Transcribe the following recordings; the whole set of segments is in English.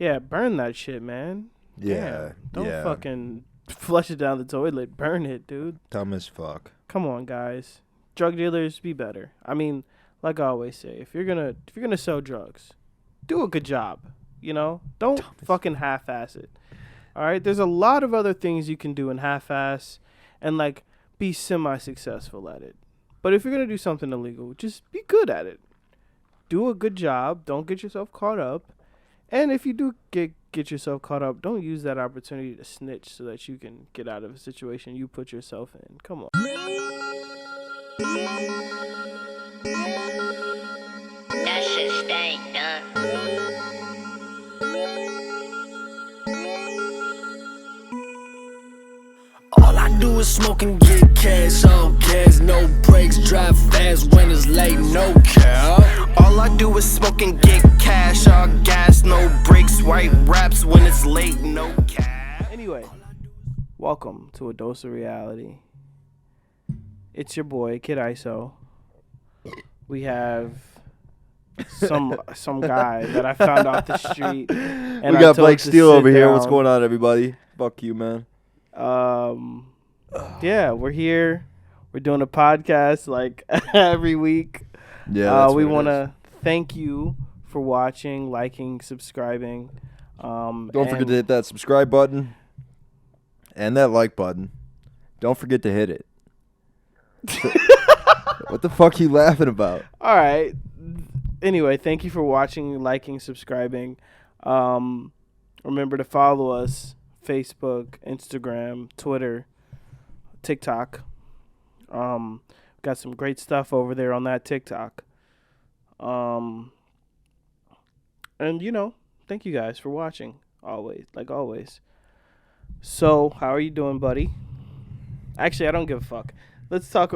Yeah, burn that shit, man. Yeah. Damn. Don't fucking flush it down the toilet. Burn it, dude. Dumb as fuck. Come on, guys. Drug dealers, be better. I mean, like I always say, if you're gonna sell drugs, do a good job. You know, don't fucking half-ass it. All right, there's a lot of other things you can do in half-ass, and like be semi-successful at it. But if you're gonna do something illegal, just be good at it. Do a good job. Don't get yourself caught up. And if you do get yourself caught up, don't use that opportunity to snitch so that you can get out of a situation you put yourself in. Come on. That shit stank, done. All I do is smoke and get cash, all gas, no brakes, drive fast when it's late, no cap. All I do is smoke and get cash, all gas, no brakes, white raps when it's late, no cap. Anyway, welcome to A Dose of Reality. It's your boy, Kid ISO. We have some guy that I found off the street. And We got Blake Steele over here. What's going on, everybody? Fuck you, man. Yeah, we're here. We're doing a podcast like every week. Yeah, we want to thank you for watching, liking, subscribing. Don't forget to hit that subscribe button and that like button. Don't forget to hit it. What the fuck are you laughing about? All right. Anyway, thank you for watching, liking, subscribing. Remember to follow us. Facebook, Instagram, Twitter, TikTok. Got some great stuff over there on that TikTok. And thank you guys for watching. Always, like always. So, how are you doing, buddy? Actually, I don't give a fuck. Let's start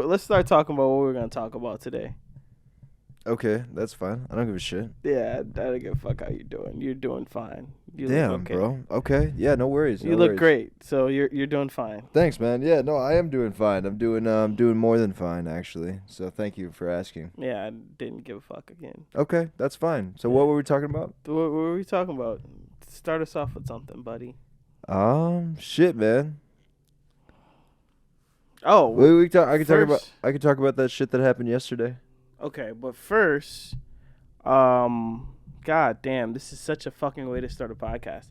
talking about what we're gonna talk about today. Okay, that's fine. I don't give a shit. Yeah, I don't give a fuck how you're doing. You're doing fine. You Damn, look okay. bro. Okay, yeah, no worries. You look great, so you're doing fine. Thanks, man. Yeah, no, I am doing fine. I'm doing more than fine, actually. So thank you for asking. Yeah, I didn't give a fuck again. Okay, that's fine. So what were we talking about? What were we talking about? Start us off with something, buddy. Shit, man. Oh, I could talk about that shit that happened yesterday. Okay, but first, god damn, this is such a fucking way to start a podcast.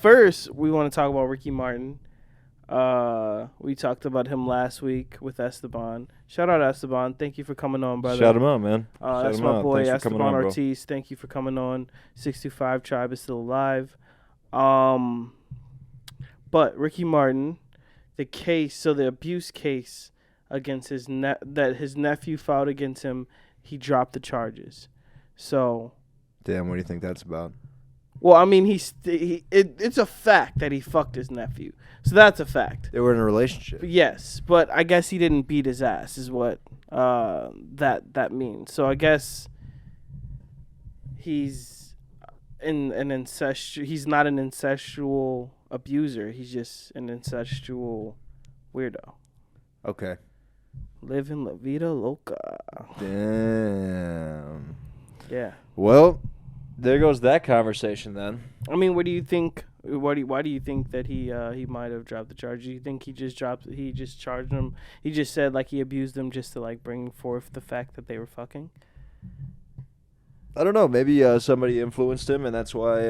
First, we want to talk about Ricky Martin. We talked about him last week with Esteban. Shout out Esteban. Thank you for coming on, brother. Shout him out, man. That's my boy, Esteban Ortiz. Thank you for coming on. 625 Tribe is still alive. But Ricky Martin, the abuse case against his nephew filed against him, he dropped the charges. So, damn, what do you think that's about? Well, I mean, it's a fact that he fucked his nephew. So that's a fact. They were in a relationship. Yes, but I guess he didn't beat his ass is what that means. So I guess he's he's not an incestual abuser. He's just an incestual weirdo. Okay. Living La Vida Loca. Damn. Yeah. Well, there goes that conversation then. I mean, what do you think? Why do you think that he might have dropped the charge? Do you think he just charged him? He just said like he abused them just to like bring forth the fact that they were fucking? I don't know. Maybe somebody influenced him, and that's why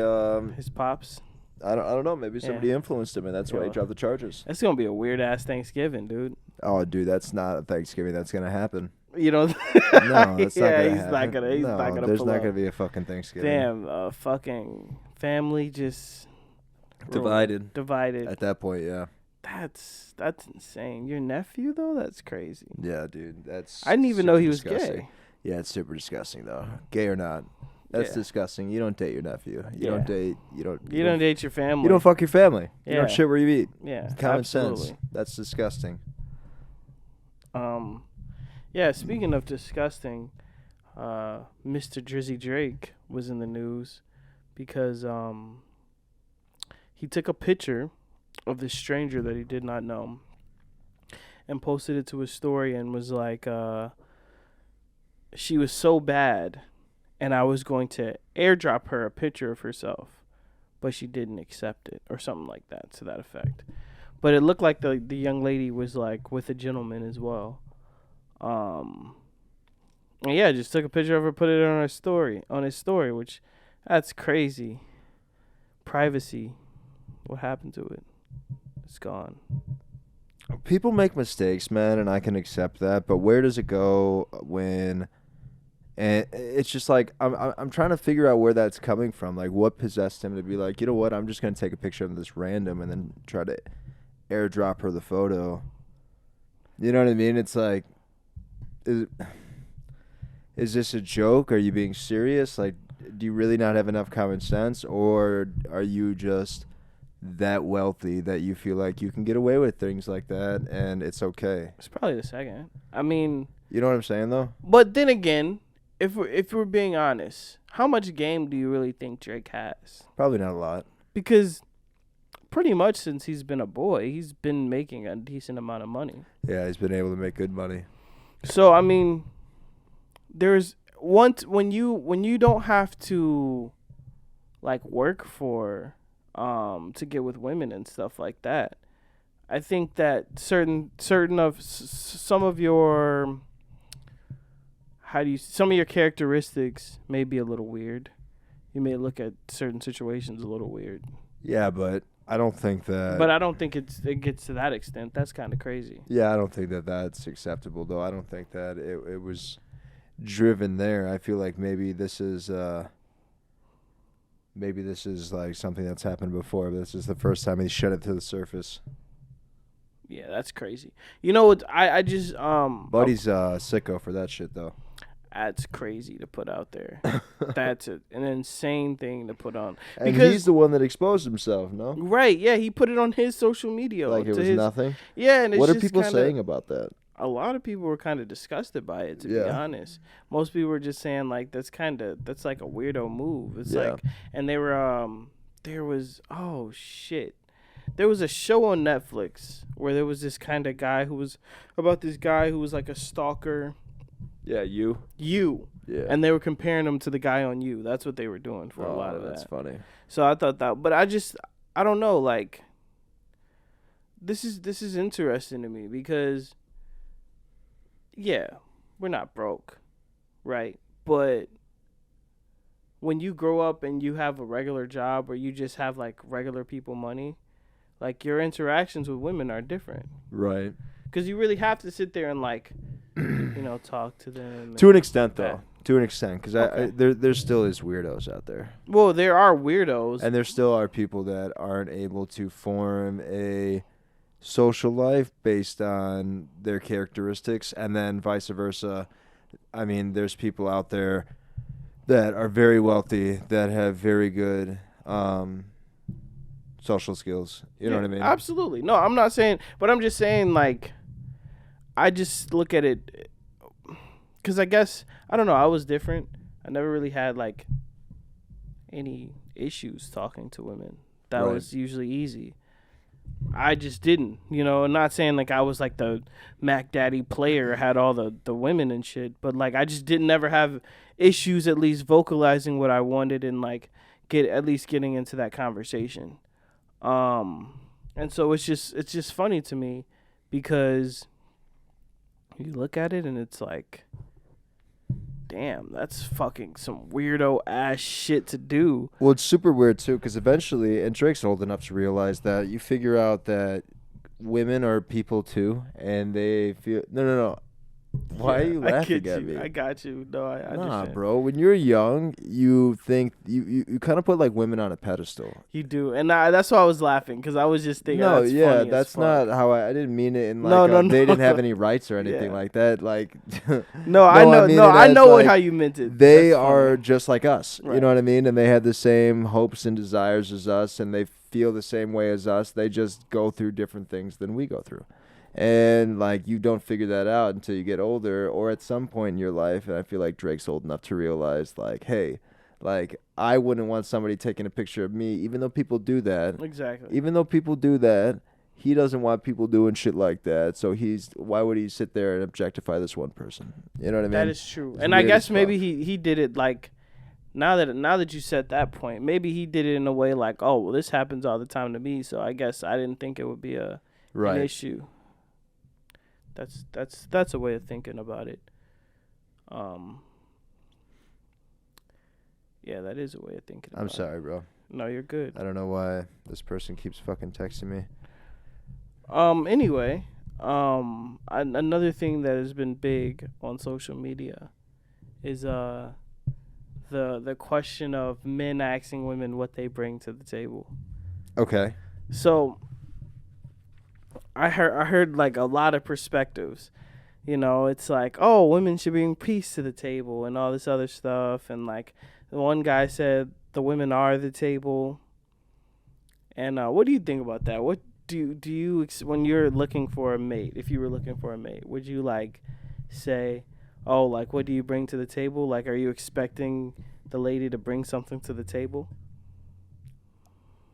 his pops. I don't know. Maybe somebody influenced him, and that's why he dropped the charges. It's gonna be a weird ass Thanksgiving, dude. Oh, dude, that's not a Thanksgiving. That's gonna happen. You know? No, that's not gonna happen. He's not gonna. There's not gonna be a fucking Thanksgiving. Damn, fucking family just divided. Divided. At that point, yeah. That's insane. Your nephew though, that's crazy. Yeah, dude, that's. I didn't even know he was gay. Yeah, it's super disgusting though. Gay or not. That's disgusting. You don't date your nephew. You don't date your family. You don't fuck your family. Yeah. You don't shit where you eat. Yeah. Common sense. That's disgusting. Yeah, speaking of disgusting, Mr. Drizzy Drake was in the news because he took a picture of this stranger that he did not know and posted it to his story and was like, she was so bad and I was going to airdrop her a picture of herself but she didn't accept it or something like that to that effect. But it looked like the young lady was like with a gentleman as well. And yeah, just took a picture of her, put it on his story, which that's crazy. Privacy. What happened to it? It's gone. People make mistakes, man, and I can accept that. But where does it go when? And it's just like I'm trying to figure out where that's coming from. Like, what possessed him to be like, you know what? I'm just gonna take a picture of this random and then try to airdrop her the photo. You know what I mean? It's like, is this a joke? Are you being serious? Like, do you really not have enough common sense, or are you just that wealthy that you feel like you can get away with things like that and it's okay? It's probably the second. I mean, you know what I'm saying though? But then again, if we're being honest, how much game do you really think Drake has? Probably not a lot. Because pretty much since he's been a boy, he's been making a decent amount of money. Yeah, he's been able to make good money. So I mean, there's once when you don't have to like work for to get with women and stuff like that. I think that some of your some of your characteristics may be a little weird. You may look at certain situations a little weird. Yeah, but I don't think that. But I don't think it gets to that extent. That's kind of crazy. Yeah, I don't think that that's acceptable though. I don't think that it was driven there. I feel like maybe this is like something that's happened before, but this is the first time he shed it to the surface. Yeah, that's crazy. You know what? I just Buddy's sicko for that shit though. That's crazy to put out there. That's an insane thing to put on. And he's the one that exposed himself, no? Right? Yeah, he put it on his social media. Like it was nothing. Yeah, and it's what are just people saying about that? A lot of people were kind of disgusted by it, to be honest. Most people were just saying like that's like a weirdo move. It's like, and they were there was a show on Netflix where there was this kind of guy who was about this guy who was like a stalker. Yeah, you. Yeah. And they were comparing him to the guy on You. That's what they were doing for a lot of that. That's funny. So I thought that, but I don't know, like this is interesting to me because yeah, we're not broke, right? But when you grow up and you have a regular job or you just have like regular people money, like your interactions with women are different. Right. Because you really have to sit there and like, talk to them. To an extent, though. To an extent, because there still is weirdos out there. Well, there are weirdos. And there still are people that aren't able to form a social life based on their characteristics, and then vice versa. I mean, there's people out there that are very wealthy that have very good social skills. You know what I mean? Absolutely. No, I'm not saying, but I'm just saying, like, I just look at it because I guess, I don't know, I was different. I never really had, like, any issues talking to women. That was usually easy. I just didn't, I'm not saying, like, I was, like, the Mac Daddy player, had all the women and shit, but, like, I just didn't ever have issues at least vocalizing what I wanted and, like, getting into that conversation. And so it's just funny to me because you look at it and it's like, damn, that's fucking some weirdo ass shit to do. Well, it's super weird too, because eventually, and Drake's old enough to realize that, you figure out that women are people too, and they feel no. Why are you laughing at me? I got you. No, I understand. Nah, bro. When you're young, you think you kind of put like women on a pedestal. You do, and that's why I was laughing because I was just thinking. No, that's yeah, funny that's not how I didn't mean it. In like no, they didn't have any rights or anything like that. Like, no, I know. I know how you meant it. They are just like us. Right. You know what I mean? And they have the same hopes and desires as us, and they feel the same way as us. They just go through different things than we go through. And, like, you don't figure that out until you get older or at some point in your life. And I feel like Drake's old enough to realize, like, hey, like, I wouldn't want somebody taking a picture of me, even though people do that. Exactly. Even though people do that, he doesn't want people doing shit like that. So why would he sit there and objectify this one person? You know what I mean? That is true. And I guess maybe he did it, like, now that you said that point, maybe he did it in a way like, oh, well, this happens all the time to me, so I guess I didn't think it would be an issue. That's a way of thinking about it. Yeah, that is a way of thinking about it. I'm sorry, bro. No, you're good. I don't know why this person keeps fucking texting me. Anyway, another thing that has been big on social media is the question of men asking women what they bring to the table. Okay. So I heard like a lot of perspectives. You know, it's like, oh, women should bring peace to the table and all this other stuff. And like the one guy said, the women are the table. And what do you think about that? What do you when you're looking for a mate? If you were looking for a mate, would you like say, oh, like what do you bring to the table? Like, are you expecting the lady to bring something to the table?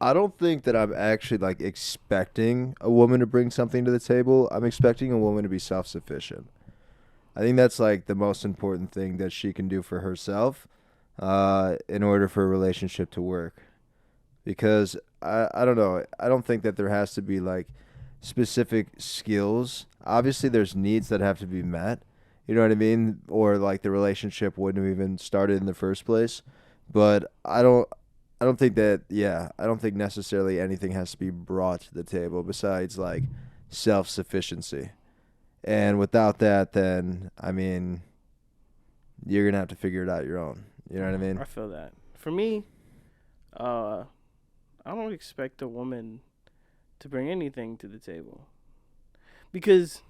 I don't think that I'm actually like expecting a woman to bring something to the table. I'm expecting a woman to be self-sufficient. I think that's like the most important thing that she can do for herself in order for a relationship to work. Because I don't know. I don't think that there has to be like specific skills. Obviously, there's needs that have to be met. You know what I mean? Or like the relationship wouldn't have even started in the first place. But I don't think that, I don't think necessarily anything has to be brought to the table besides like self-sufficiency. And without that, then, I mean, you're going to have to figure it out your own. You know what I mean? I feel that. For me, I don't expect a woman to bring anything to the table. Because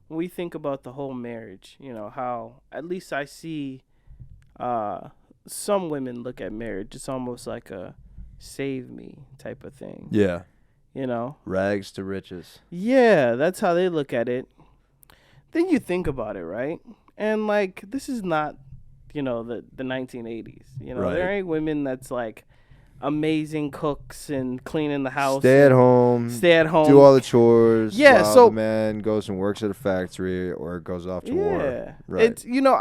when we think about the whole marriage, you know, how at least I see some women look at marriage, it's almost like a save me type of thing. Yeah. You know? Rags to riches. Yeah, that's how they look at it. Then you think about it, right? And like, this is not, you know, the 1980s. You know, there ain't women that's like amazing cooks and cleaning the house. Stay at home. Do all the chores. Yeah, while so the man goes and works at a factory or goes off to war. Yeah. Right. It's, you know,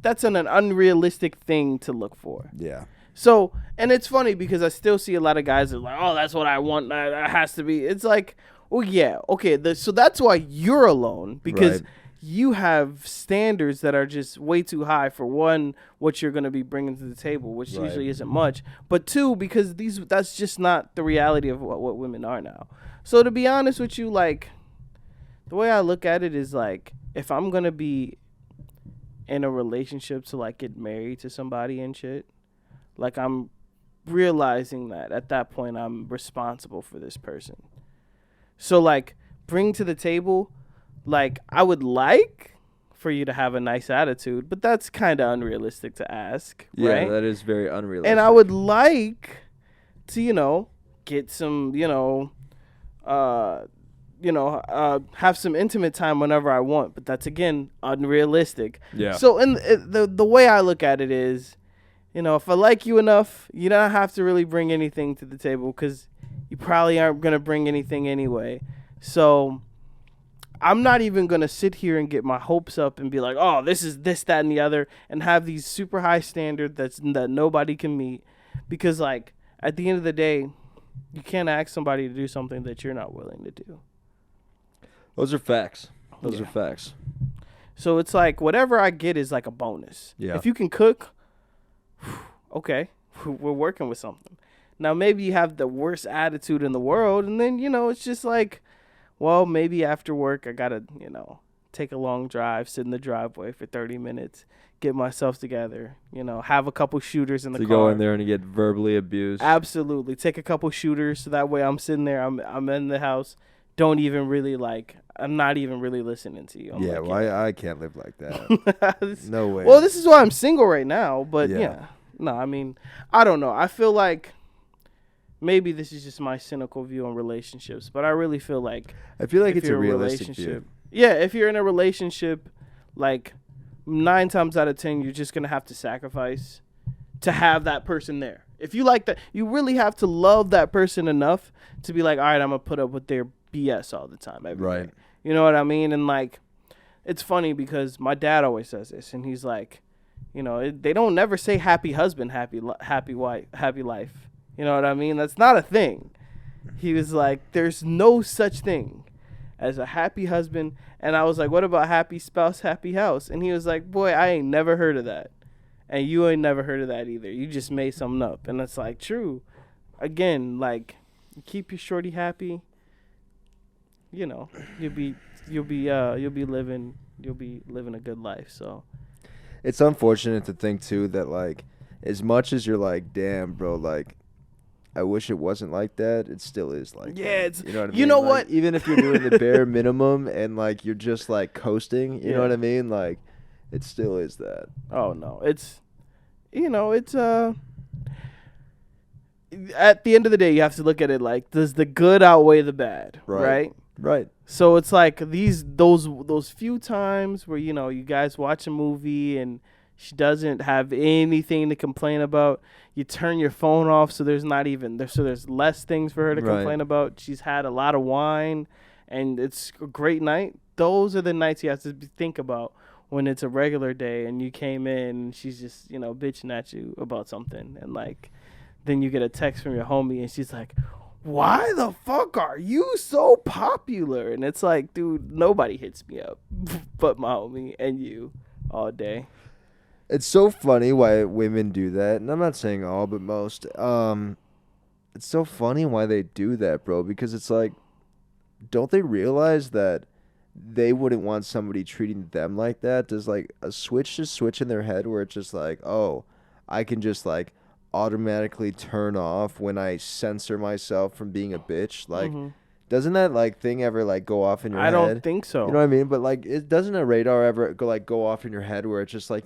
that's an unrealistic thing to look for. Yeah. So, and it's funny because I still see a lot of guys that are like, oh, that's what I want. That has to be. It's like, oh, yeah. Okay. So that's why you're alone, because you have standards that are just way too high for, one, what you're going to be bringing to the table, which usually isn't much. But two, because that's just not the reality of what women are now. So to be honest with you, like, the way I look at it is like, if I'm going to be in a relationship to like get married to somebody and shit, like I'm realizing that at that point I'm responsible for this person. So like bring to the table, like I would like for you to have a nice attitude, but that's kind of unrealistic to ask, right? Yeah, that is very unrealistic. And I would like to, you know, get some, have some intimate time whenever I want, but that's again unrealistic. Yeah. So the way I look at it is, you know, if I like you enough, you don't have to really bring anything to the table because you probably aren't gonna bring anything anyway. So I'm not even gonna sit here and get my hopes up and be like, oh, this is this, that, and the other, and have these super high standards that nobody can meet, because like at the end of the day, you can't ask somebody to do something that you're not willing to do. Those are facts. Those are facts. So it's like whatever I get is like a bonus. Yeah. If you can cook, okay, we're working with something. Now maybe you have the worst attitude in the world, and then, you know, it's just like, well, maybe after work I gotta, you know, take a long drive, sit in the driveway for 30 minutes, get myself together, you know, have a couple shooters in the car. To go in there and get verbally abused. Absolutely. Take a couple shooters so that way I'm sitting there, I'm in the house, don't even really like, I'm not even really listening to you. Yeah, well, I can't live like that. No way. Well, this is why I'm single right now, but yeah. No, I mean, I don't know. I feel like maybe this is just my cynical view on relationships, but I really feel like it's a realistic view. Yeah, if you're in a relationship, like 9 times out of 10, you're just going to have to sacrifice to have that person there. If you like that, you really have to love that person enough to be like, all right, I'm going to put up with their BS all the time. You know what I mean? And like, it's funny because my dad always says this, and he's like, They don't never say happy husband, happy wife, happy life. You know what I mean? That's not a thing. He was like, there's no such thing as a happy husband. And I was like, what about happy spouse, happy house? And he was like, boy, I ain't never heard of that. And you ain't never heard of that either. You just made something up. And it's like, true. Again, like, keep your shorty happy. You'll be living a good life. So it's unfortunate to think too that like, as much as you're like, damn, bro, like, I wish it wasn't like that, it still is like that. It's, you know what I mean? You know like, what? Even if you're doing the bare minimum and like you're just like coasting, you know what I mean? Like, it still is that. Oh no, it's at the end of the day, you have to look at it like, does the good outweigh the bad, right? Right. So it's like those few times where you guys watch a movie and she doesn't have anything to complain about. You turn your phone off, so there's less things for her to complain about. She's had a lot of wine, and it's a great night. Those are the nights you have to think about when it's a regular day and you came in and she's just bitching at you about something, and like then you get a text from your homie and she's like, why the fuck are you so popular? And it's like, dude, nobody hits me up but my homie and you all day. It's so funny why women do that, and I'm not saying all, but most. It's so funny why they do that, bro, because it's like, don't they realize that they wouldn't want somebody treating them like that? Does like a switch just switch in their head where it's just like, oh, I can just like automatically turn off when I censor myself from being a bitch? Like, doesn't that like thing ever like go off in your head? I don't think so. You know what I mean? But like, it doesn't a radar ever go off in your head where it's just like,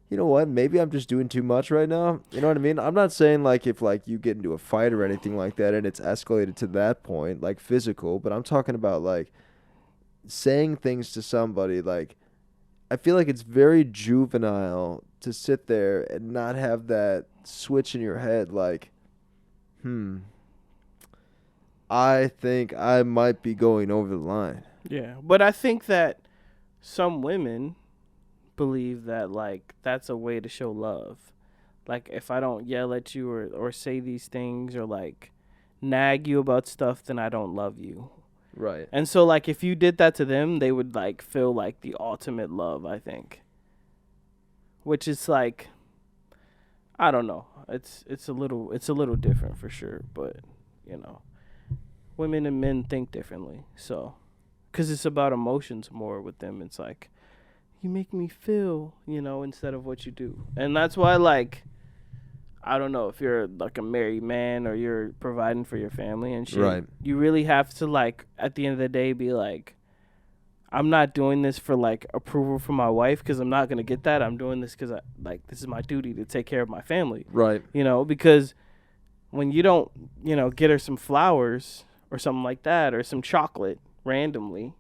you know what? Maybe I'm just doing too much right now. You know what I mean? I'm not saying like if like you get into a fight or anything like that and it's escalated to that point, like physical, but I'm talking about like saying things to somebody. Like, I feel like it's very juvenile to sit there and not have that switch in your head like, I think I might be going over the line. Yeah, but I think that some women believe that like that's a way to show love. Like, if I don't yell at you or say these things or like nag you about stuff, then I don't love you. Right. And so like if you did that to them, they would like feel like the ultimate love, I think. Which is like, I don't know. It's a little different for sure, but women and men think differently. So, cuz it's about emotions more with them. It's like, you make me feel, instead of what you do. And that's why, like, I don't know if you're like a married man or you're providing for your family and shit. Right. You really have to, like, at the end of the day, be like, I'm not doing this for like approval from my wife, because I'm not going to get that. I'm doing this because this is my duty to take care of my family. Right. Because when you don't, get her some flowers or something like that or some chocolate randomly,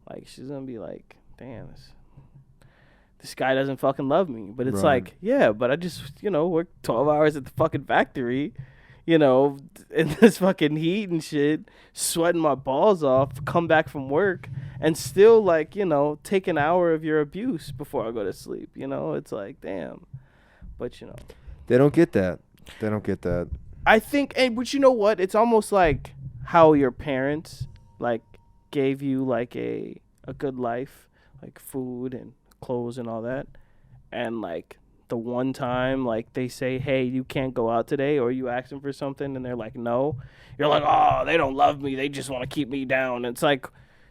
like, she's going to be like, damn, this guy doesn't fucking love me. But it's like, yeah, but I just, work 12 hours at the fucking factory, in this fucking heat and shit, sweating my balls off, come back from work and still, like, take an hour of your abuse before I go to sleep. It's like, damn. But, They don't get that. They don't get that. I think, but you know what? It's almost like how your parents, like, gave you, like, a good life, like food and clothes and all that, and like the one time like they say, hey, you can't go out today, or you ask them for something and they're like, no, you're like, oh, they don't love me, they just want to keep me down. And it's like,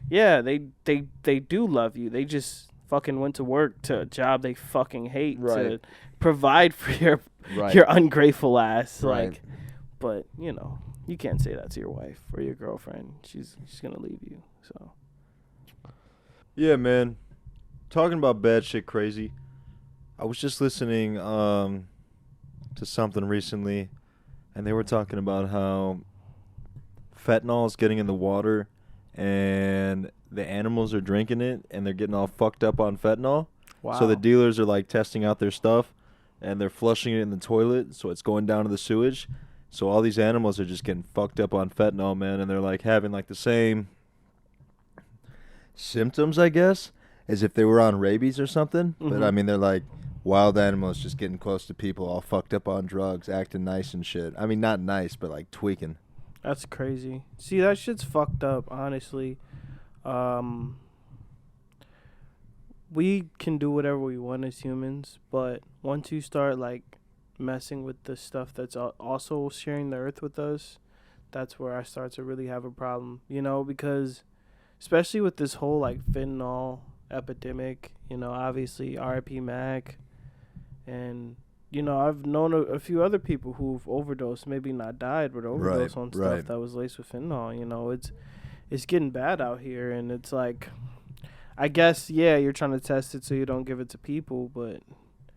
yeah, they do love you, they just fucking went to work to a job they fucking hate to provide for your ungrateful ass. Like, but you can't say that to your wife or your girlfriend. She's gonna leave you. So yeah, man. Talking about bad shit crazy, I was just listening to something recently, and they were talking about how fentanyl is getting in the water, and the animals are drinking it, and they're getting all fucked up on fentanyl. wow. So the dealers are like testing out their stuff, and they're flushing it in the toilet, so it's going down to the sewage. So all these animals are just getting fucked up on fentanyl, man, and they're like having like the same symptoms, I guess. as if they were on rabies or something. Mhm. But I mean, they're like wild animals just getting close to people, all fucked up on drugs, acting nice and shit. I mean, not nice, but like tweaking. That's crazy. See, that shit's fucked up, honestly. We can do whatever we want as humans, but once you start like messing with the stuff that's also sharing the earth with us, that's where I start to really have a problem, you know, because especially with this whole like fentanyl epidemic, you know, obviously R.I.P. Mac, and you know, I've known a few other people who've overdosed, maybe not died, but overdosed on stuff that was laced with fentanyl. You know, it's getting bad out here, and it's like, I guess, yeah, you're trying to test it so you don't give it to people, but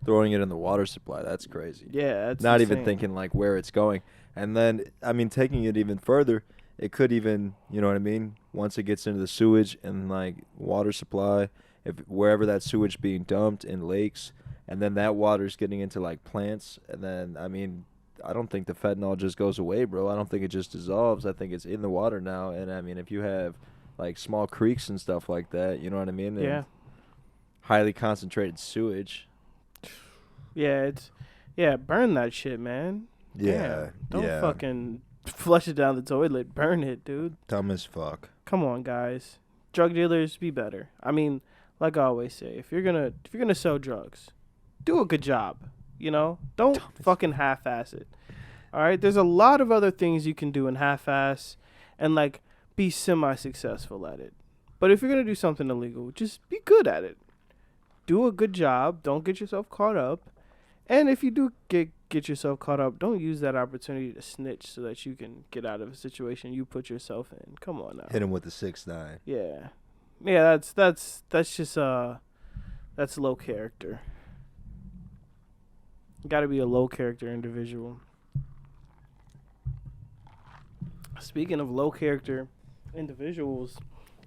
Throwing it in the water supply, that's crazy. yeah, it's Not even insane. thinking like where it's going. And then, I mean, taking it even further, it could even, you know what I mean? Once it gets into the sewage and like water supply, if wherever that sewage being dumped in lakes, and then that water's getting into like plants, and then, I mean, I don't think the fentanyl just goes away, bro. I don't think it just dissolves. I think it's in the water now. And I mean, if you have like small creeks and stuff like that, you know what I mean? And Yeah. highly concentrated sewage. Yeah, burn that shit, man. Yeah. Damn. Don't yeah. fucking flush it down the toilet. Burn it, dude. Dumb as fuck. Come on, guys. Drug dealers, be better. I mean, like I always say, if you're gonna sell drugs, do a good job. You know, don't fucking half-ass it. All right, there's a lot of other things you can do in half-ass, and like be semi-successful at it. But if you're gonna do something illegal, just be good at it. Do a good job. Don't get yourself caught up. And if you do get yourself caught up, don't use that opportunity to snitch so that you can get out of a situation you put yourself in. Come on now. Hit him with the 6'9". Yeah. Yeah, that's just that's low character. Got to be a low character individual. Speaking of low character individuals,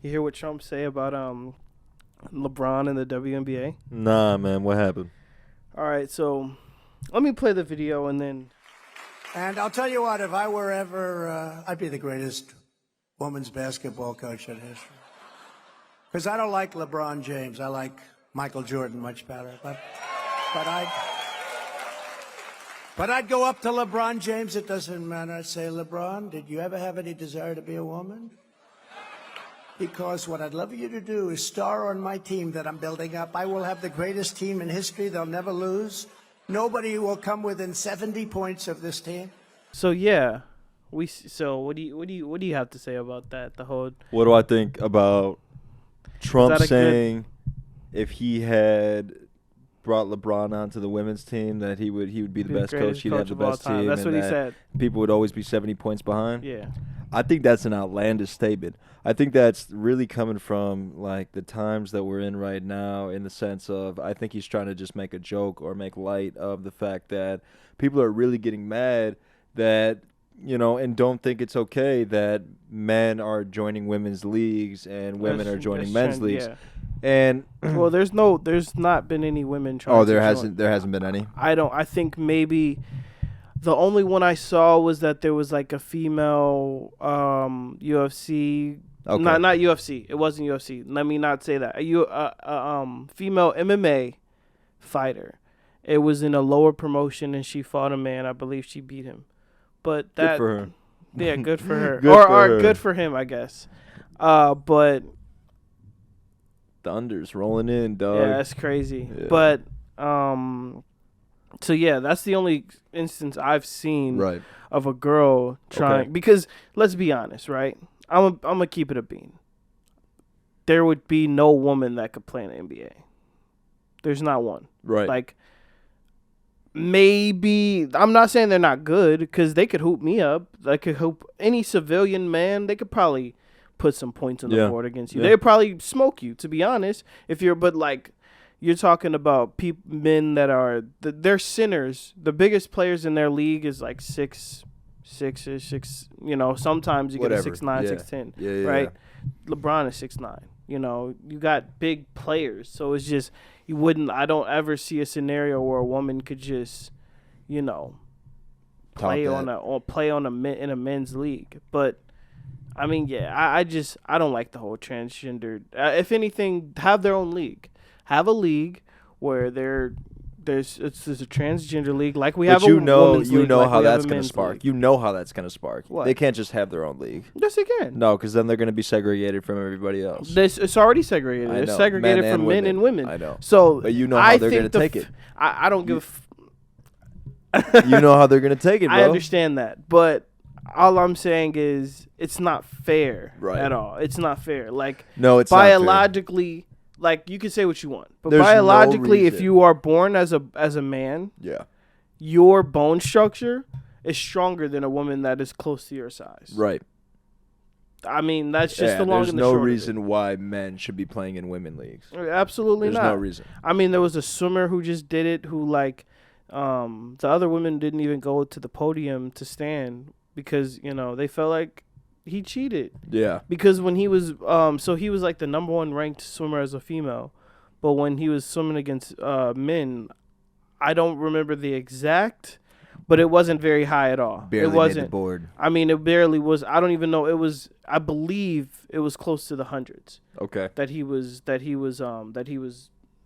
you hear what Trump say about LeBron and the WNBA? Nah, man, what happened? All right, so let me play the video and then And I'll tell you what, if I were ever, I'd be the greatest women's basketball coach in history. Because I don't like LeBron James. I like Michael Jordan much better. But I'd go up to LeBron James. It doesn't matter. I'd say, LeBron, did you ever have any desire to be a woman? Because what I'd love you to do is star on my team that I'm building up. I will have the greatest team in history. They'll never lose. Nobody will come within 70 points of this team. so yeah, so what do you have to say about that? The whole What do I think about Trump that a good- saying if he had brought LeBron onto the women's team that he would be the best coach, greatest he'd have coach the of all best time. team, That's and what he that said. people would always be 70 points behind? Yeah. I think that's an outlandish statement. I think that's really coming from like the times that we're in right now, in the sense of I think he's trying to just make a joke or make light of the fact that people are really getting mad that, you know, and don't think it's okay that men are joining women's leagues and women are joining men's leagues. Yeah. And Well, there's not been any women trying. Oh, to there join. hasn't been any. I think maybe the only one I saw was that there was like a female UFC. Okay. Not UFC. It wasn't UFC. Let me not say that. Female MMA fighter. It was in a lower promotion and she fought a man. I believe she beat him. But that good for her. Yeah, good for her. Good or for her. good for him, I guess. But Thunder's rolling in, dog. yeah, that's crazy. Yeah. But so yeah, that's the only instance I've seen Right. of a girl trying. Okay. Because let's be honest, right? I'm gonna keep it a bean. There would be no woman that could play in the NBA. There's not one. Right. Like maybe I'm not saying they're not good because they could hoop me up. They could hoop any civilian man. They could probably put some points on the Yeah. board against you. Yeah. They'd probably smoke you, to be honest. But like you're talking about men that are they're sinners. The biggest players in their league is like 6'6". You know, sometimes you Whatever. get a 6'9", Yeah. 6'10", Yeah. right? LeBron is 6'9". You know, you got big players, so it's just I don't ever see a scenario where a woman could just, you know, Top play that. in a men's league. But I mean, yeah, I don't like the whole transgender. If anything, have their own league. Have a league where there's a transgender league like we have But a women's league, like how we have that's a gonna men's spark. league. You know how that's gonna spark. What? They can't just have their own league. Yes, they can. No, because then they're gonna be segregated from everybody else. It's already segregated. I It's know. segregated Men from and men women. and women. I know. So, But you know how I they're think gonna take it. I don't give. You know how they're gonna take it, bro. I understand that, but all I'm saying is it's not fair Right. at all. It's not fair. Like No, it's not fair. biologically, like you can say what you want, but There's no biologically, if reason. you are born as a man, Yeah. your bone structure is stronger than a woman that is close to your size. Right. I mean, that's just the long there's and the no short of it. reason why men should be playing in women leagues. Absolutely There's not. no reason. I mean, there was a swimmer who just did it. Who the other women didn't even go to the podium to stand because they felt like he cheated. Yeah. Because when he was so he was like the number 1 ranked swimmer as a female, but when he was swimming against men, I don't remember the exact, but it wasn't very high at all. Barely it wasn't. made the board. I mean, it barely was. I don't even know. It was. I believe it was close to the hundreds Okay. that he was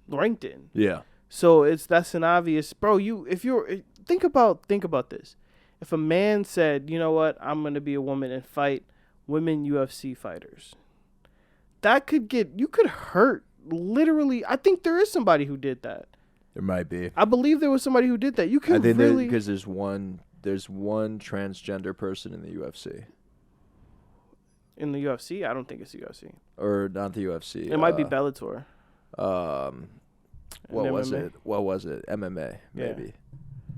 ranked in. Yeah. So that's an obvious, bro. Think about this. If a man said, you know what, I'm gonna be a woman and fight women UFC fighters, you could hurt. Literally, I think there is somebody who did that. There might be. I believe there was somebody who did that. You I could think really because there's one transgender person in the UFC. in the UFC. I don't think it's UFC. Or not the UFC. It might be Bellator. What was MMA? it? What was it? MMA, Yeah.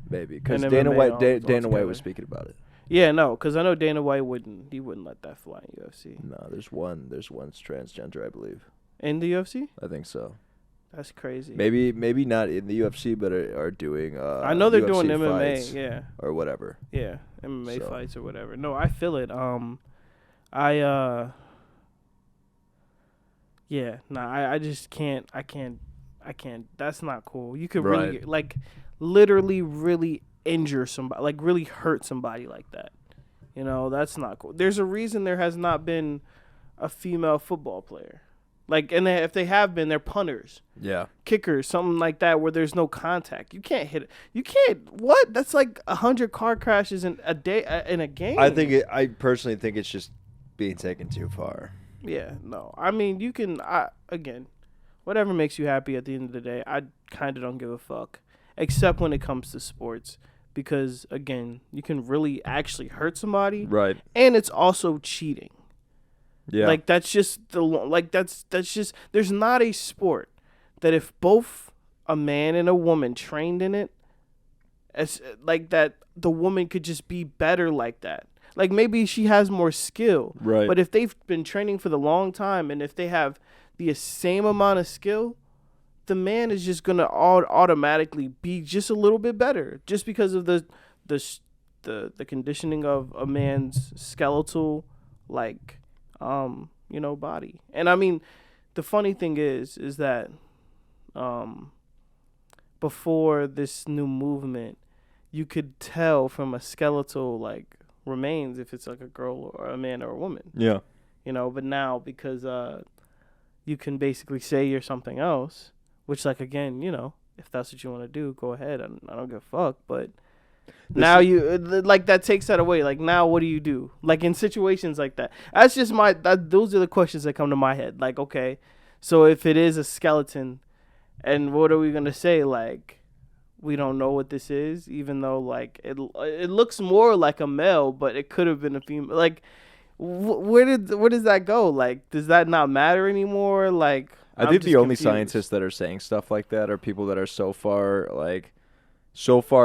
maybe. Because And Dana MMA White, all Dana White together. was speaking about it. Yeah, no, because I know Dana White wouldn't let that fly in UFC. No, there's one transgender, I believe. In the UFC, I think so. that's crazy. Maybe not in the UFC, but are doing. I know they're UFC doing MMA. fights Yeah. or whatever. Yeah, MMA So. fights or whatever. No, I feel it. Yeah, I just can't. I can't. That's not cool. You could really Right. literally really injure somebody, like really hurt somebody like that. That's not cool. There's a reason there has not been a female football player. If they have been, they're punters, Yeah. kickers, something like that, where there's no contact. You can't hit it. You can't. What? That's like 100 car crashes in a day in a game. I personally think it's just being taken too far. Yeah. No. I mean, you can. Again, whatever makes you happy. At the end of the day, I kind of don't give a fuck, except when it comes to sports, because again, you can really actually hurt somebody, Right. and it's also cheating. Yeah. Like that's just that's just there's not a sport that if both a man and a woman trained in it as like that the woman could just be better like that. Like maybe she has more skill. Right. But if they've been training for the long time and if they have the same amount of skill, the man is just going to automatically be just a little bit better just because of the conditioning of a man's skeletal body. And I mean, the funny thing is that before this new movement, you could tell from a skeletal remains if it's like a girl or a man or a woman. Yeah. But now because you can basically say you're something else, which again, if that's what you want to do, go ahead. I don't give a fuck, but now that takes that away. Now what do you do? In situations like that. That's just those are the questions that come to my head. Okay, so if it is a skeleton, and what are we going to say? We don't know what this is, even though it looks more like a male, but it could have been a female. Where does that go? Does that not matter anymore? I think the only scientists that are saying stuff like that are people that are so far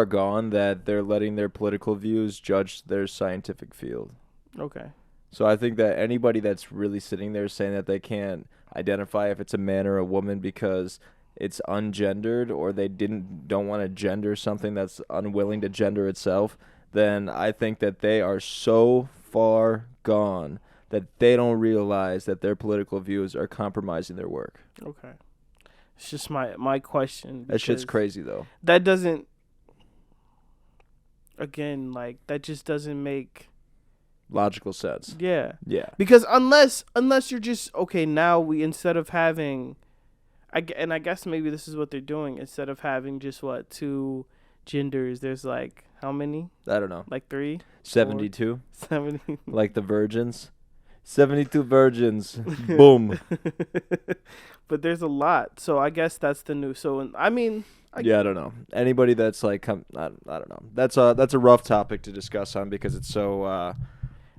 gone that they're letting their political views judge their scientific field. Okay. So I think that anybody that's really sitting there saying that they can't identify if it's a man or a woman because it's ungendered or they don't want to gender something that's unwilling to gender itself, then I think that they are so far gone that they don't realize that their political views are compromising their work. Okay. It's just my question. That shit's crazy though. That doesn't, again, that just doesn't make logical sense. Yeah. Yeah. Because unless you're just okay, now we instead of having, and I guess maybe this is what they're doing, instead of having just what 2 genders, there's like how many? I don't know. Like 3? 72. 70. Like the virgins. 72 virgins. Boom. But there's a lot, so I guess that's the new. So I mean, I don't know. Anybody that's like, I don't know. That's a rough topic to discuss on because it's so.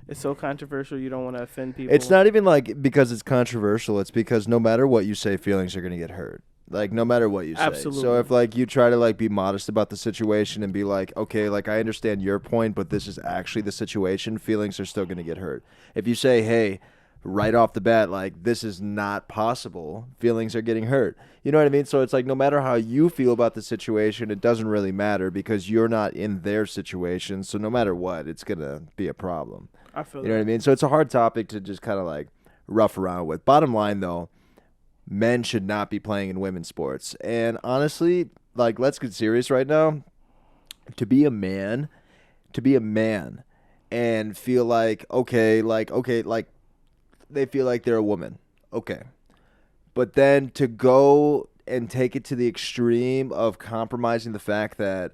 It's so controversial. You don't want to offend people. It's not even like because it's controversial. It's because no matter what you say, feelings are gonna get hurt. Like no matter what you say. Absolutely. So if like you try to like be modest about the situation and be like, okay, like I understand your point, but this is actually the situation, feelings are still gonna get hurt. If you say, hey, right off the bat, like this is not possible, feelings are getting hurt. You know what I mean? So it's like no matter how you feel about the situation, it doesn't really matter because you're not in their situation. So no matter what, it's gonna be a problem. I feel You know what I mean? So it's a hard topic to just kind of like rough around with. Bottom line though, men should not be playing in women's sports. And honestly, like let's get serious right now. To be a man and feel like okay, like they feel like they're a woman. Okay. But then to go and take it to the extreme of compromising the fact that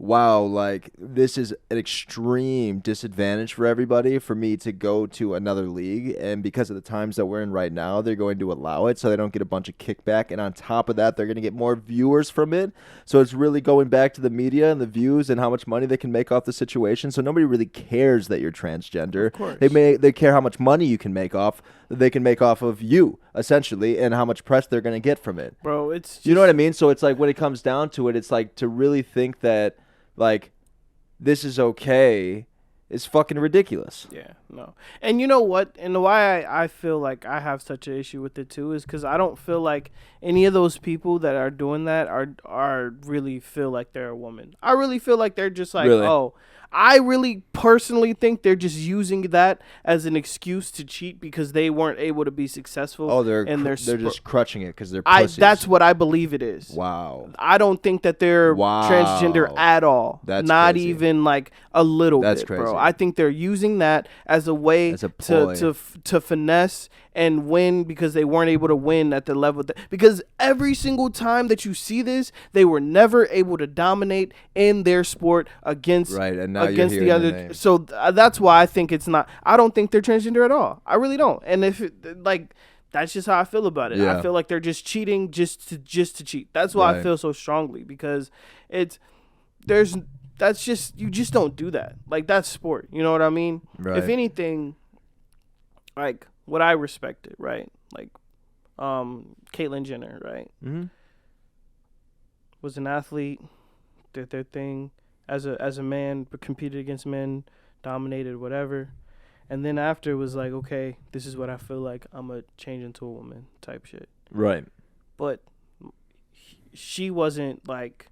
wow, like this is an extreme disadvantage for everybody for me to go to another league. And because of the times that we're in right now, they're going to allow it so they don't get a bunch of kickback. And on top of that, they're going to get more viewers from it. So it's really going back to the media and the views and how much money they can make off the situation. So nobody really cares that you're transgender. Of course. They care how much money you can make off of you, essentially, and how much press they're going to get from it. Bro, it's just, You know what I mean? So it's like when it comes down to it, it's like to really think that like this is okay is fucking ridiculous. Yeah, no. And you know what? And why I feel like I have such an issue with it too is because I don't feel like any of those people that are doing that are really feel like they're a woman. I really feel like they're just like, Really? oh, I really personally think they're just using that as an excuse to cheat because they weren't able to be successful. Oh, they're in their just crutching it because they're pussies. That's what I believe it is. Wow. I don't think that they're transgender at all. That's not crazy. even like a little That's bit, crazy. bro. I think they're using that as a way As a ploy. to finesse and win because they weren't able to win at the level because every single time that you see this, they were never able to dominate in their sport against Right, and now you're against hearing the their other. names. So that's why I think it's not. I don't think they're transgender at all. I really don't. And if like. That's just how I feel about it. Yeah. I feel like they're just cheating just to cheat. That's why I Right. feel so strongly because that's just you just don't do that. Like that's sport. You know what I mean? Right. If anything, like what I respected, right? Like Caitlyn Jenner, right? Mm-hmm. Was an athlete, did their thing as a man, but competed against men, dominated, whatever. And then after was like, okay, this is what I feel like. I'm going to change into a woman type shit. Right. But she wasn't like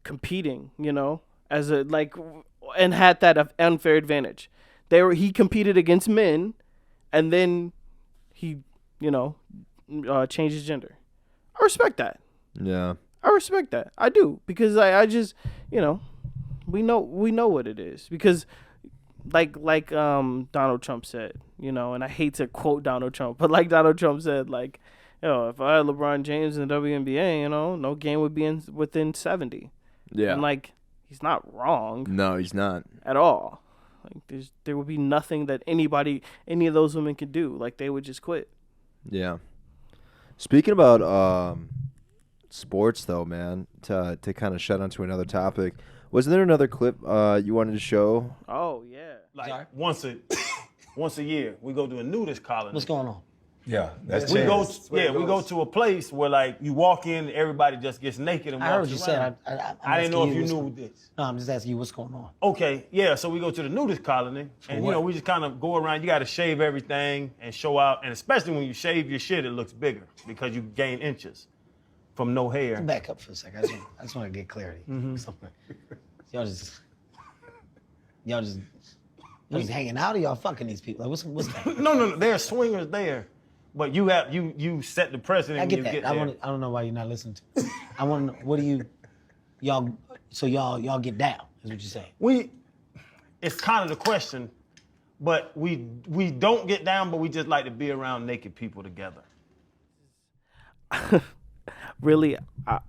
competing, you know, as a like, and had that unfair advantage. He competed against men, and then he, you know, changed his gender. I respect that. Yeah. I respect that. I do because I just, you know, we know what it is because. Like Donald Trump said, you know, and I hate to quote Donald Trump, but like Donald Trump said, like, if I had LeBron James in the WMBA, you know, no game would be within 70. Yeah. And like, he's not wrong. No, he's not. At all. Like, there would be nothing that any of those women could do. Like, they would just quit. Yeah. Speaking about sports, though, man, to kind of shut onto another topic, wasn't there another clip you wanted to show? Oh, yeah. Like once a year, we go to a nudist colony. What's going on? Yeah, that's we chance. we go to a place where like you walk in, everybody just gets naked and I heard walks you around. said. I didn't know if you knew this. No, I'm just asking you what's going on. Okay, yeah. So we go to the nudist colony, and you know we just kind of go around. You got to shave everything and show out, and especially when you shave your shit, it looks bigger because you gain inches from no hair. Back up for a second. I just want to get clarity. Y'all just hanging out or y'all fucking these people? Like, what's that? No. There are swingers there, but you set the precedent. I when get you that. Get there. I don't know why you're not listening to me. I want to know, what do you, y'all get down, is what you're saying. It's kind of the question, but we don't get down, but we just like to be around naked people together. Really,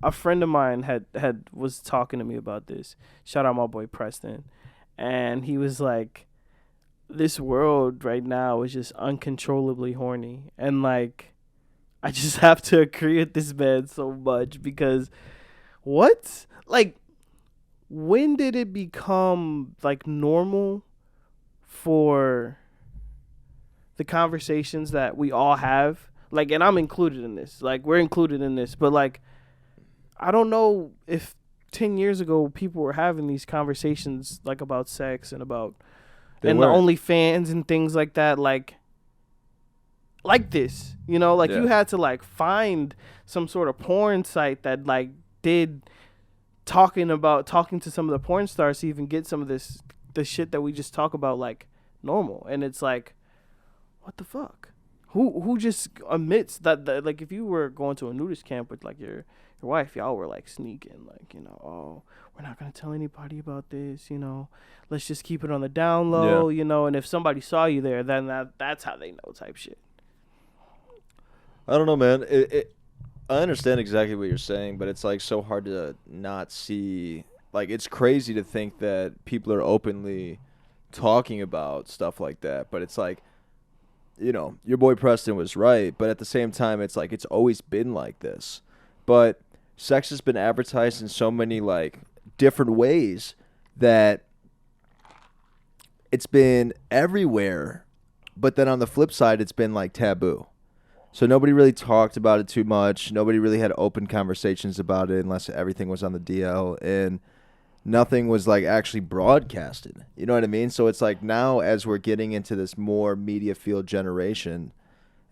a friend of mine was talking to me about this. Shout out my boy Preston. And he was like, this world right now is just uncontrollably horny. And like, I just have to agree with this man so much because what? Like, when did it become like normal for the conversations that we all have? Like, and I'm included in this. Like, we're included in this. But like, I don't know if 10 years ago people were having these conversations like about sex and about the OnlyFans and things like that, like this, you know, like you had to like find some sort of porn site that like did talking to some of the porn stars to even get some of the shit that we just talk about like normal. And it's like, what the fuck? Who just admits that like if you were going to a nudist camp with like your wife, y'all were like sneaking, like, you know, oh, we're not gonna tell anybody about this, you know, let's just keep it on the down low, you know, and if somebody saw you there, then that's how they know type shit. I don't know, man. I understand exactly what you're saying, but it's like so hard to not see. Like, it's crazy to think that people are openly talking about stuff like that, but it's like, you know, your boy Preston was right, but at the same time, it's like it's always been like this. But sex has been advertised in so many like different ways that it's been everywhere, but then on the flip side, it's been like taboo. So nobody really talked about it too much. Nobody really had open conversations about it unless everything was on the DL, and nothing was like actually broadcasted. You know what I mean? So it's like now as we're getting into this more media field generation,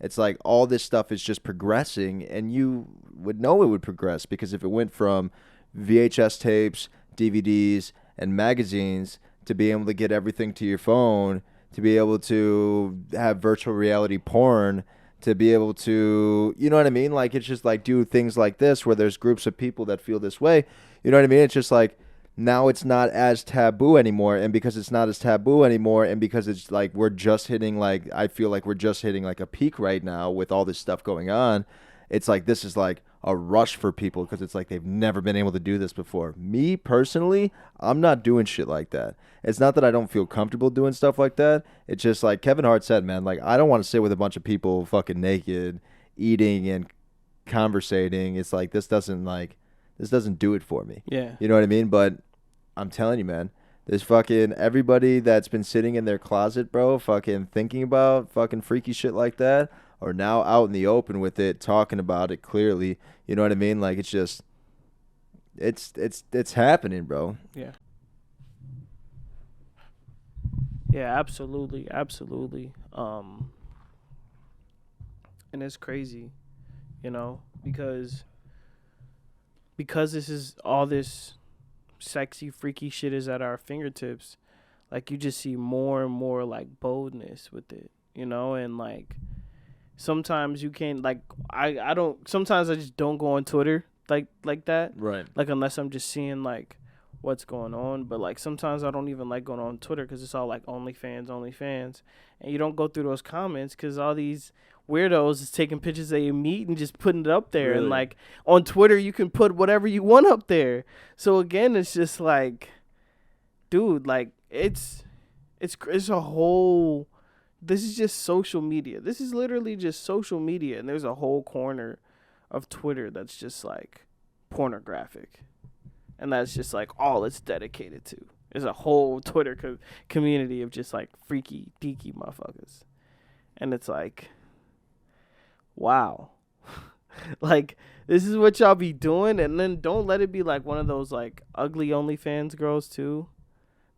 it's like all this stuff is just progressing, and you would know it would progress because if it went from VHS tapes, DVDs, and magazines to be able to get everything to your phone, to be able to have virtual reality porn, to be able to, you know what I mean? Like, it's just like do things like this where there's groups of people that feel this way. You know what I mean? It's just like now it's not as taboo anymore, and because it's not as taboo anymore, and because it's like we're just hitting like, I feel like we're just hitting like a peak right now with all this stuff going on. It's like this is like a rush for people because it's like they've never been able to do this before. Me personally, I'm not doing shit like that. It's not that I don't feel comfortable doing stuff like that. It's just like Kevin Hart said, man, like I don't want to sit with a bunch of people fucking naked, eating and conversating. It's like this doesn't do it for me. Yeah. You know what I mean? But I'm telling you, man, there's fucking everybody that's been sitting in their closet, bro, fucking thinking about fucking freaky shit like that, are now out in the open with it, talking about it clearly. You know what I mean? Like it's just, it's happening, bro. Yeah. Yeah, absolutely, absolutely. And it's crazy, you know, because this is all this sexy, freaky shit is at our fingertips. Like you just see more and more like boldness with it, you know, and like sometimes you can't like I don't sometimes I just don't go on Twitter like that. Right. Like unless I'm just seeing like what's going on, but like sometimes I don't even like going on Twitter because it's all like OnlyFans, and you don't go through those comments because all these weirdos is taking pictures of your meat and just putting it up there. Really? And like on Twitter you can put whatever you want up there. So again, it's just like, dude, like it's a whole. This is just social media. This is literally just social media, and there's a whole corner of Twitter that's just like pornographic. And that's just like all it's dedicated to. There's a whole Twitter community of just like freaky, deaky motherfuckers. And it's like, wow. Like, this is what y'all be doing. And then don't let it be like one of those like ugly OnlyFans girls too.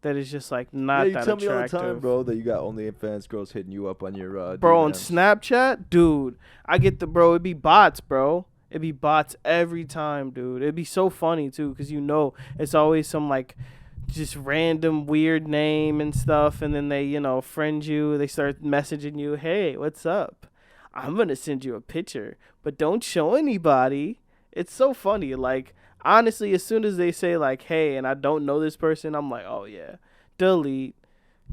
That is just like not that attractive. You tell me all the time, bro, that you got OnlyFans girls hitting you up on your bro, DMs. on Snapchat? Dude, I get it'd be bots, bro. It'd be bots every time, dude. It'd be so funny, too, because you know it's always some, like, just random weird name and stuff, and then they, you know, friend you. They start messaging you, hey, what's up? I'm going to send you a picture, but don't show anybody. It's so funny. Like, honestly, as soon as they say, like, hey, and I don't know this person, I'm like, oh, yeah, delete.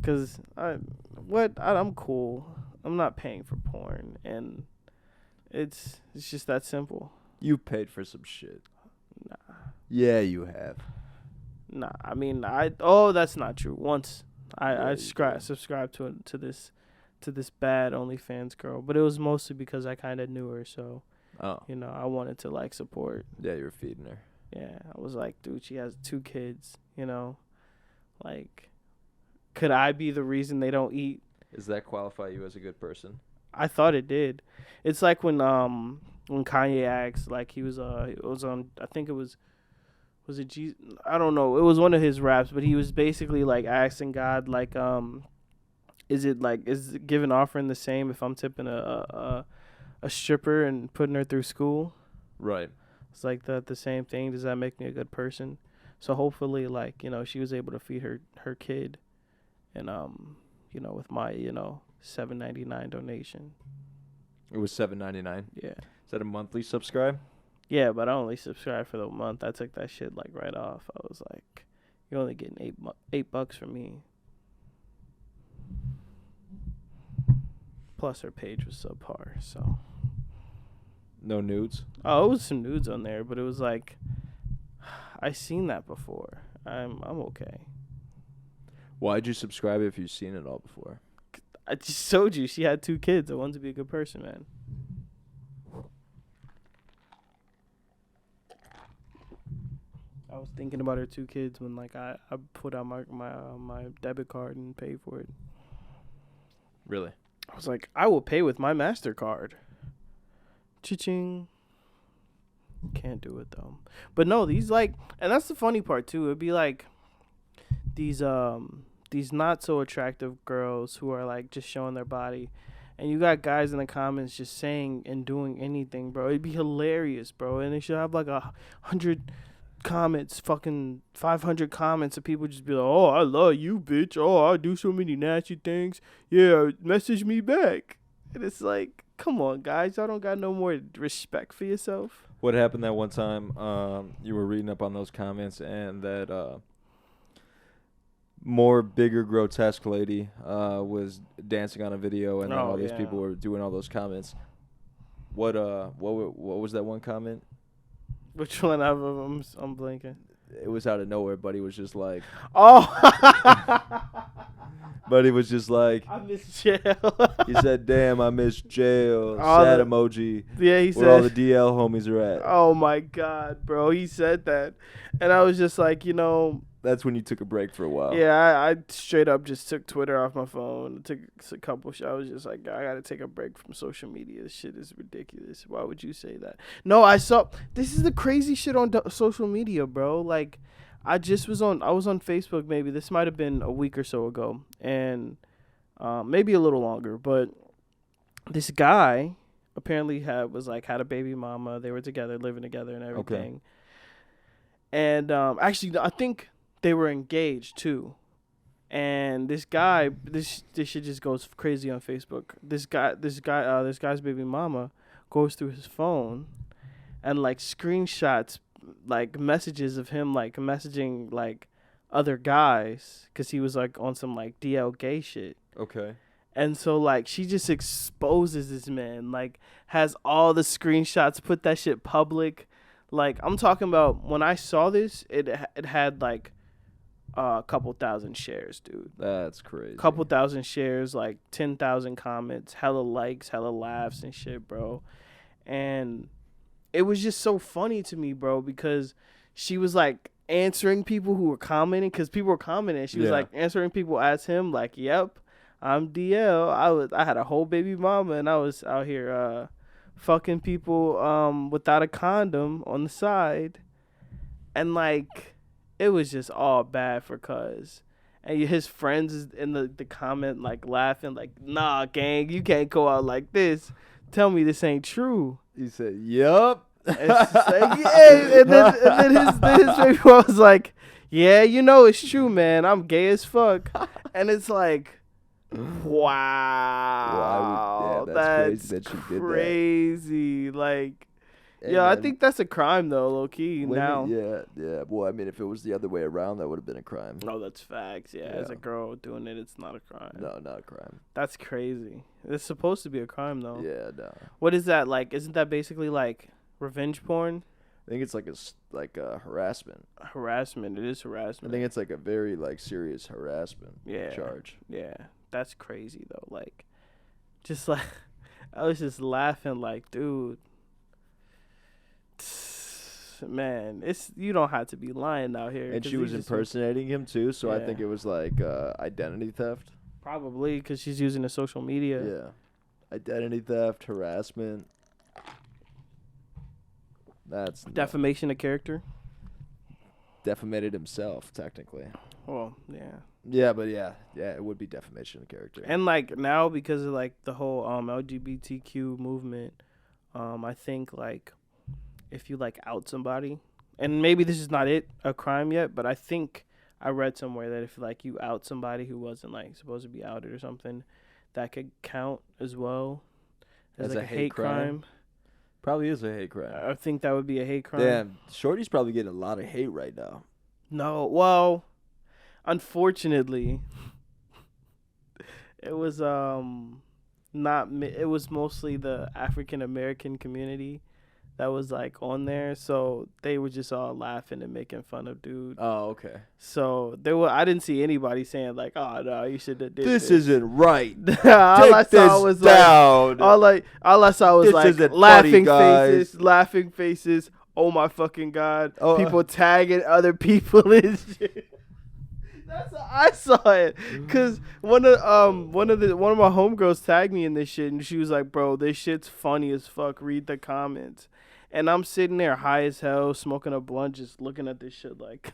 Cause I'm cool. I'm not paying for porn, and it's just that simple. You paid for some shit. Nah. Yeah, you have. Nah, I mean, that's not true. Once Yeah, I you subscribed to this bad OnlyFans girl, but it was mostly because I kind of knew her, so Oh. I wanted to like support. Yeah, you were feeding her. Yeah, I was like, dude, she has 2 kids. Like, could I be the reason they don't eat? Does that qualify you as a good person? I thought it did. It's like when Kanye asked, like it was on, I think it was it Jesus? I don't know. It was one of his raps, but he was basically like asking God, like, is giving offering the same if I'm tipping a stripper and putting her through school? Right. It's like the same thing. Does that make me a good person? So hopefully, like, she was able to feed her kid, and with my $7.99 donation. It was $7.99. Yeah. Is that a monthly subscribe? Yeah, but I only subscribed for the month. I took that shit like right off. I was like, you're only getting $8 from me. Plus her page was subpar, so. No nudes? Oh, it was some nudes on there, but it was like, I seen that before. I'm okay. Why'd you subscribe if you've seen it all before? I just told you she had 2 kids. I wanted to be a good person, man. I was thinking about her 2 kids when like I put out my debit card and paid for it. Really? I was like, I will pay with my MasterCard. Cha-ching. Can't do it though. But no, these like, and that's the funny part too. It'd be like these not so attractive girls who are like just showing their body, and you got guys in the comments just saying and doing anything, bro. It'd be hilarious, bro. And they should have like 100 comments, fucking 500 comments of people just be like, oh, I love you, bitch. Oh, I do so many nasty things. Yeah, message me back. And it's like, come on, guys. Y'all don't got no more respect for yourself. What happened that one time you were reading up on those comments and that more bigger grotesque lady was dancing on a video and then all these people were doing all those comments. What was that one comment? Which one? I'm blanking. It was out of nowhere. Buddy was just like, oh. Buddy was just like, I miss jail. He said, damn, I miss jail. Sad emoji. Yeah, he said. Where all the DL homies are at. Oh, my God, bro. He said that. And I was just like, That's when you took a break for a while. Yeah, I straight up just took Twitter off my phone. Took a couple. I was just like, I got to take a break from social media. This shit is ridiculous. Why would you say that? No, this is the crazy shit on social media, bro. Like, I was on Facebook maybe. This might have been a week or so ago. And maybe a little longer. But this guy apparently had a baby mama. They were together, living together and everything. Okay. And actually, I think they were engaged too. And this guy, this shit just goes crazy on Facebook. This guy's baby mama goes through his phone and like screenshots like messages of him like messaging like other guys because he was like on some like DL gay shit. Okay. And so like she just exposes this man, like has all the screenshots, put that shit public. Like I'm talking about when I saw this, it had like a couple thousand shares, dude. That's crazy. Couple thousand shares, like 10,000 comments, hella likes, hella laughs and shit, bro. And it was just so funny to me, bro, because she was like answering people who were commenting, because people were commenting. She was like answering people as him, like, "Yep, I'm DL. I had a whole baby mama, and I was out here fucking people without a condom on the side," and like it was just all bad for cuz. And his friends is in the comment like laughing, like, "Nah, gang, you can't go out like this. Tell me this ain't true." He said, "Yup." It's just like, yeah, and then his baby was like, "Yeah, it's true, man. I'm gay as fuck." And it's like, wow, that's crazy that she did crazy. Like, Yeah, I think that's a crime though, low key. Now. Yeah. Well, I mean, if it was the other way around, that would have been a crime. Oh, that's facts. Yeah, as a girl doing it, it's not a crime. No, not a crime. That's crazy. It's supposed to be a crime though. Yeah, no. What is that like? Isn't that basically like revenge porn? I think it's like a harassment. Harassment. It is harassment. I think it's like a very like serious harassment charge. Yeah, that's crazy though. Like, just like I was just laughing, like, dude, man, you don't have to be lying out here. And she was impersonating him too, so I think it was like identity theft. Probably because she's using the social media. Yeah, identity theft, harassment. That's defamation of character. Defamated himself, technically. Well, yeah. Yeah, but yeah, it would be defamation of character. And like now, because of like the whole LGBTQ movement, I think like if you like out somebody, and maybe this is not a crime yet, but I think I read somewhere that if like you out somebody who wasn't like supposed to be outed or something, that could count as well as like a hate crime. Probably is a hate crime. I think that would be a hate crime. Damn, Shorty's probably getting a lot of hate right now. No, well, unfortunately, it was it was mostly the African American community that was like on there, so they were just all laughing and making fun of dude. Oh, okay. So I didn't see anybody saying like, "Oh no, you should have did this." Isn't right. All I saw was down. Like all I saw was this like laughing faces. Oh my fucking god! People tagging other people and shit. That's how I saw it. Cause one of my homegirls tagged me in this shit, and she was like, "Bro, this shit's funny as fuck. Read the comments." And I'm sitting there high as hell, smoking a blunt, just looking at this shit like,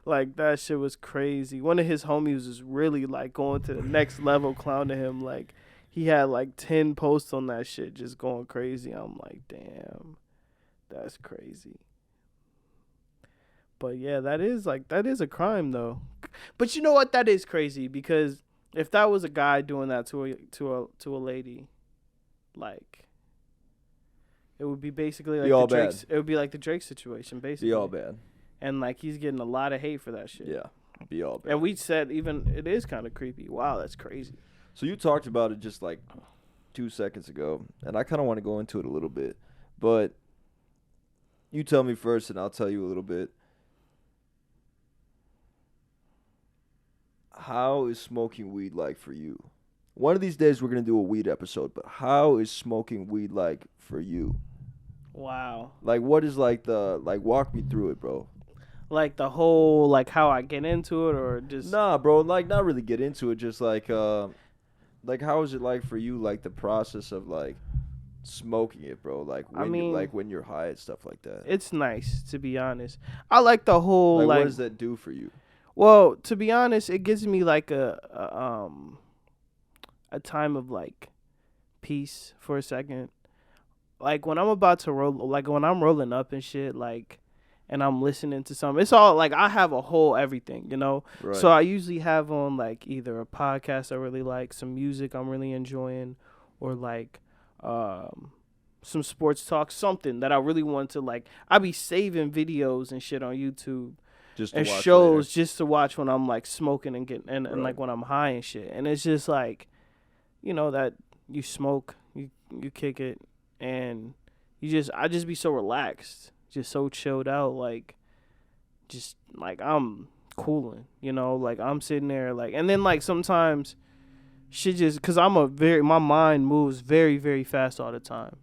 like that shit was crazy. One of his homies was really like going to the next level, clowning him. Like he had like 10 posts on that shit, just going crazy. I'm like, damn, that's crazy. But yeah, that is a crime though. But you know what? That is crazy because if that was a guy doing that to a lady, like. It would be basically like it would be like the Drake situation, basically. Be all bad. And like he's getting a lot of hate for that shit. Yeah, be all bad. And we said even it is kind of creepy. Wow, that's crazy. So you talked about it just like 2 seconds ago, and I kind of want to go into it a little bit, but you tell me first, and I'll tell you a little bit. How is smoking weed like for you? One of these days we're going to do a weed episode, but how is smoking weed like for you? Wow. Like what is like walk me through it, bro. Like the whole like how I get into it or just Nah, bro, like not really get into it, just like how is it like for you, like the process of like smoking it, bro? Like when you're high and stuff like that. It's nice, to be honest. I like the whole like what does that do for you? Well, to be honest, it gives me like a time of like peace for a second. Like when I'm about to roll, like when I'm rolling up and shit, like, and I'm listening to something, it's all like I have a whole everything, you know? Right. So I usually have on like either a podcast I really like, some music I'm really enjoying, or like some sports talk, something that I really want to like. I be saving videos and shit on YouTube. Just and shows later. Just to watch when I'm like smoking and getting and like when I'm high and shit. And it's just like, you know, that you smoke, you kick it, and I just be so relaxed, just so chilled out, like just like I'm cooling, you know, like I'm sitting there like, and then like sometimes shit just, cause my mind moves very, very fast all the time,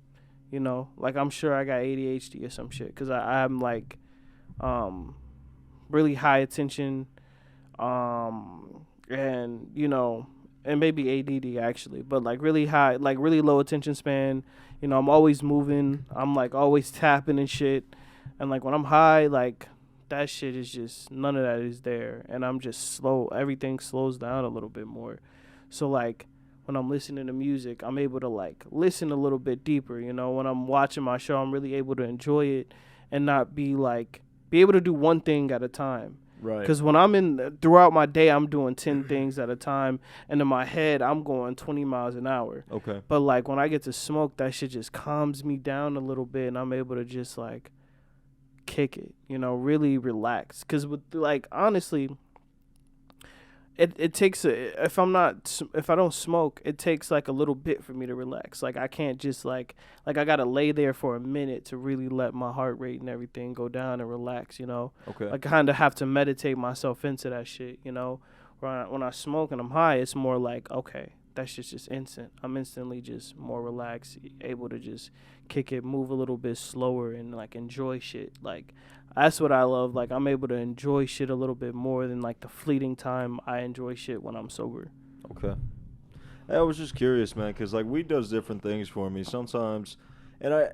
you know, like I'm sure I got ADHD or some shit, cause I'm like really high attention, and you know, and maybe ADD actually, but like really high, like really low attention span. You know, I'm always moving. I'm like always tapping and shit. And like when I'm high, like that shit is just, none of that is there. And I'm just slow. Everything slows down a little bit more. So like when I'm listening to music, I'm able to like listen a little bit deeper. You know, when I'm watching my show, I'm really able to enjoy it and not be able to do one thing at a time. Right. Because when I'm throughout my day, I'm doing 10 things at a time, and in my head, I'm going 20 miles an hour. Okay. But like when I get to smoke, that shit just calms me down a little bit, and I'm able to just like kick it, really relax. Because with like honestly, it takes if I don't smoke, it takes like a little bit for me to relax. Like I can't just like I gotta lay there for a minute to really let my heart rate and everything go down and relax. Okay. I kind of have to meditate myself into that shit. When I smoke and I'm high, it's more like, okay, that shit's just instant. I'm instantly just more relaxed, able to just kick it, move a little bit slower, and like enjoy shit. Like that's what I love. Like I'm able to enjoy shit a little bit more than like the fleeting time I enjoy shit when I'm sober. Okay. I was just curious, man, because like weed does different things for me sometimes, and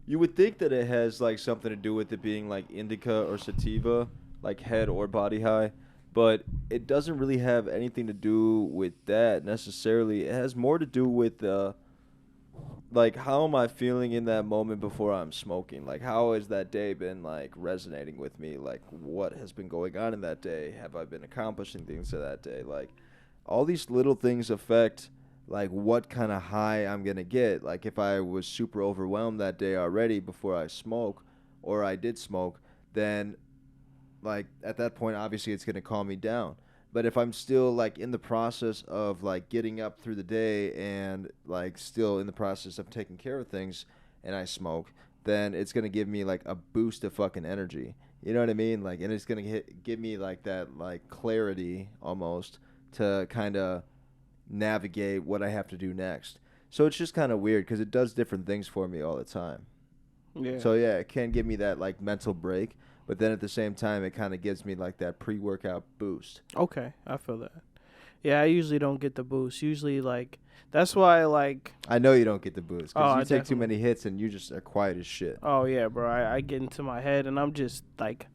you would think that it has like something to do with it being like indica or sativa, like head or body high, but it doesn't really have anything to do with that necessarily. It has more to do with like how am I feeling in that moment before I'm smoking? Like how has that day been like resonating with me? Like what has been going on in that day? Have I been accomplishing things to that day? Like all these little things affect like what kind of high I'm going to get. Like if I was super overwhelmed that day already before I smoke, or I did smoke, then like at that point obviously it's going to calm me down. But if I'm still like in the process of like getting up through the day and like still in the process of taking care of things and I smoke, then it's going to give me like a boost of fucking energy. You know what I mean? Like, and it's going to give me like that like clarity almost to kind of navigate what I have to do next. So it's just kind of weird because it does different things for me all the time. Yeah. So yeah, it can give me that like mental break. But then at the same time, it kind of gives me like that pre-workout boost. Okay, I feel that. Yeah, I usually don't get the boost. Usually, like, that's why, like... I know you don't get the boost because you take definitely. too many hits and you just are quiet as shit. Oh, yeah, bro. I get into my head and I'm just, like...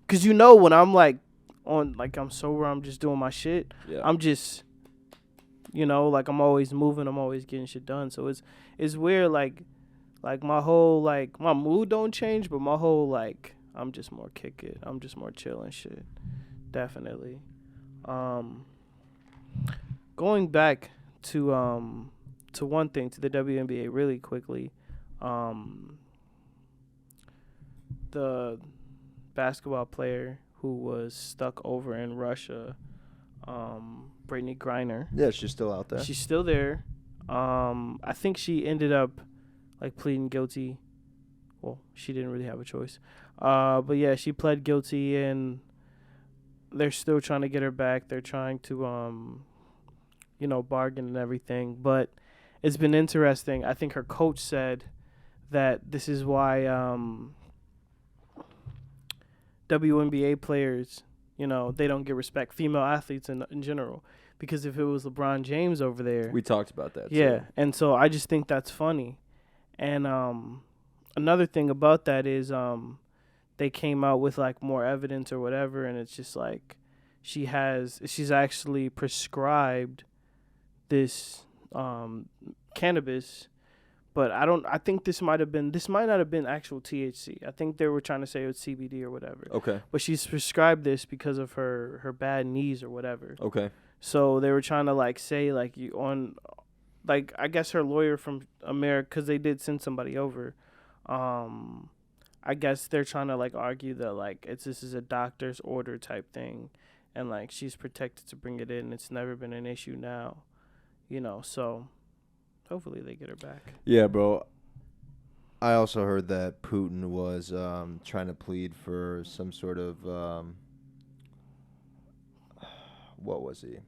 Because when I'm, like, I'm sober, I'm just doing my shit. Yeah. I'm just, like, I'm always moving. I'm always getting shit done. So it's weird, like my whole, like, my mood don't change, but my whole, like... I'm just more kick it. I'm just more chill and shit. Definitely. Going back to one thing, to the WNBA really quickly. The basketball player who was stuck over in Russia, Brittney Griner. Yeah, she's still out there. She's still there. I think she ended up like pleading guilty. Well, she didn't really have a choice. But yeah, she pled guilty and they're still trying to get her back. They're trying to, bargain and everything. But it's been interesting. I think her coach said that this is why WNBA players, they don't get respect. Female athletes in general. Because if it was LeBron James over there. We talked about that. Yeah. Too. And so I just think that's funny. And another thing about that is they came out with like more evidence or whatever, and it's just like she's actually prescribed this cannabis, but I think this might not have been actual THC. I think they were trying to say it was CBD or whatever. Okay. But she's prescribed this because of her bad knees or whatever. Okay. So they were trying to like say like I guess her lawyer from America, because they did send somebody over. I guess they're trying to like argue that like this is a doctor's order type thing, and like she's protected to bring it in. It's never been an issue now, So hopefully they get her back. Yeah, bro. I also heard that Putin was trying to plead for some sort of what was he?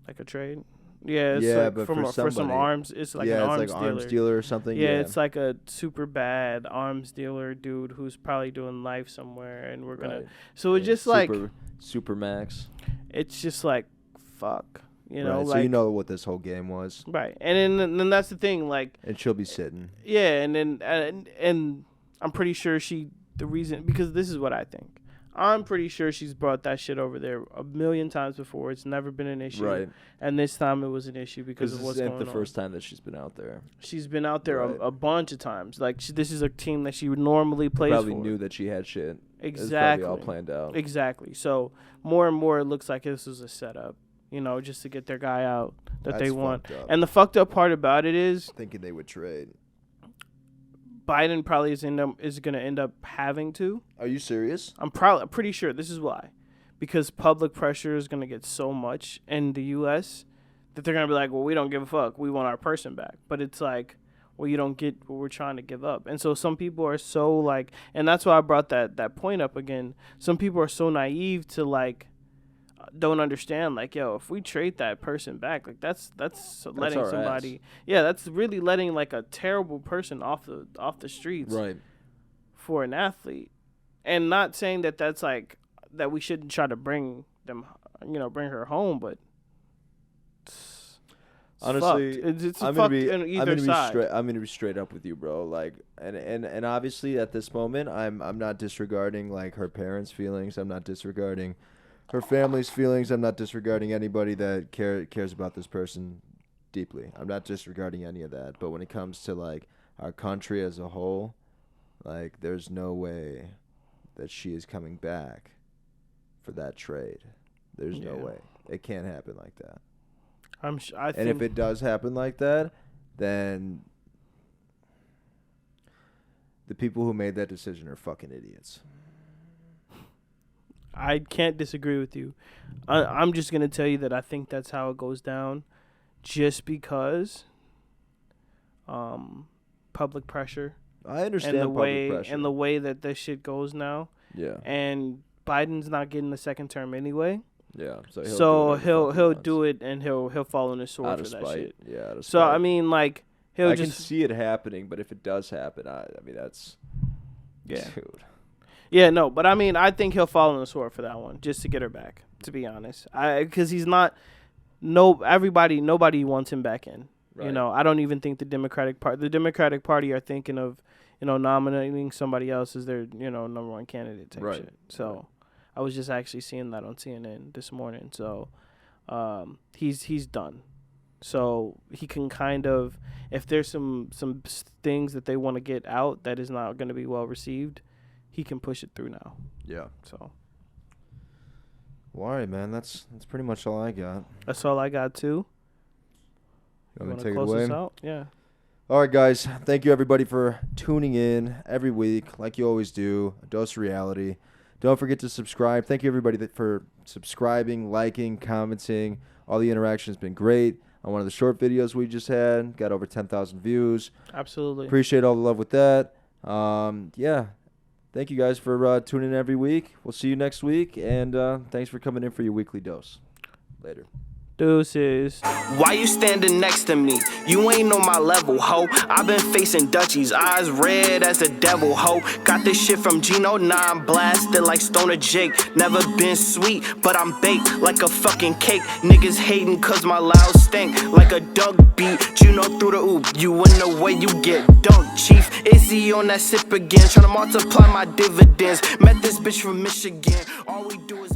Like a trade. Yeah, it's yeah, like but for some arms. It's like an arms dealer. Arms dealer or something. Yeah, it's like a super bad arms dealer dude who's probably doing life somewhere, and we're gonna. So it's just like super max. It's just like fuck, Right, like, so you know what this whole game was, right? And then that's the thing, like. And she'll be sitting. Yeah, and then and I'm pretty sure the reason, because this is what I think. I'm pretty sure she's brought that shit over there a million times before. It's never been an issue. Right. And this time it was an issue because of what's going on. This isn't the first time that she's been out there. She's been out there Right. a bunch of times. Like, this is a team that she would normally play for. Probably knew that she had shit. Exactly. It was probably all planned out. Exactly. So more and more it looks like this was a setup, you know, just to get their guy out that they That's want. fucked up. And the fucked up part about it is Thinking they would trade. Biden probably is going to end up having to. Are you serious? I'm pretty sure this is why. Because public pressure is going to get so much in the U.S. that they're going to be like, well, we don't give a fuck. We want our person back. But it's like, well, you don't get what we're trying to give up. And so some people are so like, and that's why I brought that point up again. Some people are so naive to like, don't understand, like, yo, if we trade that person back, like that's letting our somebody ass. Yeah, that's really letting like a terrible person off the streets Right. for an athlete. And not saying that that's like that we shouldn't try to bring them, you know, bring her home, but it's Honestly, fucked. It's I'm fucked gonna on be, either side. I'm gonna be straight up with you, bro. Like, and obviously at this moment, I'm not disregarding like her parents' feelings. I'm not disregarding her family's feelings. I'm not disregarding anybody that cares about this person deeply. I'm not disregarding any of that. But when it comes to like our country as a whole, like there's no way that she is coming back for that trade. There's no way. It can't happen like that. I think, And if it does happen like that, then the people who made that decision are fucking idiots. I can't disagree with you. I'm just going to tell you that I think that's how it goes down just because public pressure. I understand and the public way pressure. and the way that this shit goes now. Yeah. And Biden's not getting the second term anyway. Yeah. So he'll do it and he'll fall on his sword out for of that spite. shit. Yeah, out of So spite. I mean, like he'll I just can see it happening, but if it does happen, I mean that's yeah. dude. Yeah, no, but I mean, I think he'll fall on the sword for that one, just to get her back. To be honest, because he's not. Nobody wants him back in. Right. You know, I don't even think the Democratic Party are thinking of, you know, nominating somebody else as their, you know, number one candidate type Right. shit. So, I was just actually seeing that on CNN this morning. So, he's done. So he can kind of, if there's some things that they want to get out that is not going to be well received, he can push it through now. Yeah. So Well, all right, man. That's pretty much all I got. that's all I got too. You want wanna to take it close away? this out? Yeah. All right, guys. Thank you, everybody, for tuning in every week, like you always do. A dose of reality. Don't forget to subscribe. Thank you, everybody, for subscribing, liking, commenting. All the interaction has been great. On one of the short videos we just had, got over 10,000 views. Absolutely. Appreciate all the love with that. Yeah. Thank you guys for tuning in every week. We'll see you next week, and thanks for coming in for your weekly dose. Later. Deuces. Why you standing next to me? You ain't on my level, ho. I've been facing Dutchies, eyes red as the devil, ho. Got this shit from Gino 9, blasted like Stoner Jake. Never been sweet, but I'm baked like a fucking cake. Niggas hating cause my loud stink like a dog beat. You know through the oop, you in the way you get dunked, chief. Izzy on that sip again, tryna multiply my dividends. Met this bitch from Michigan, all we do is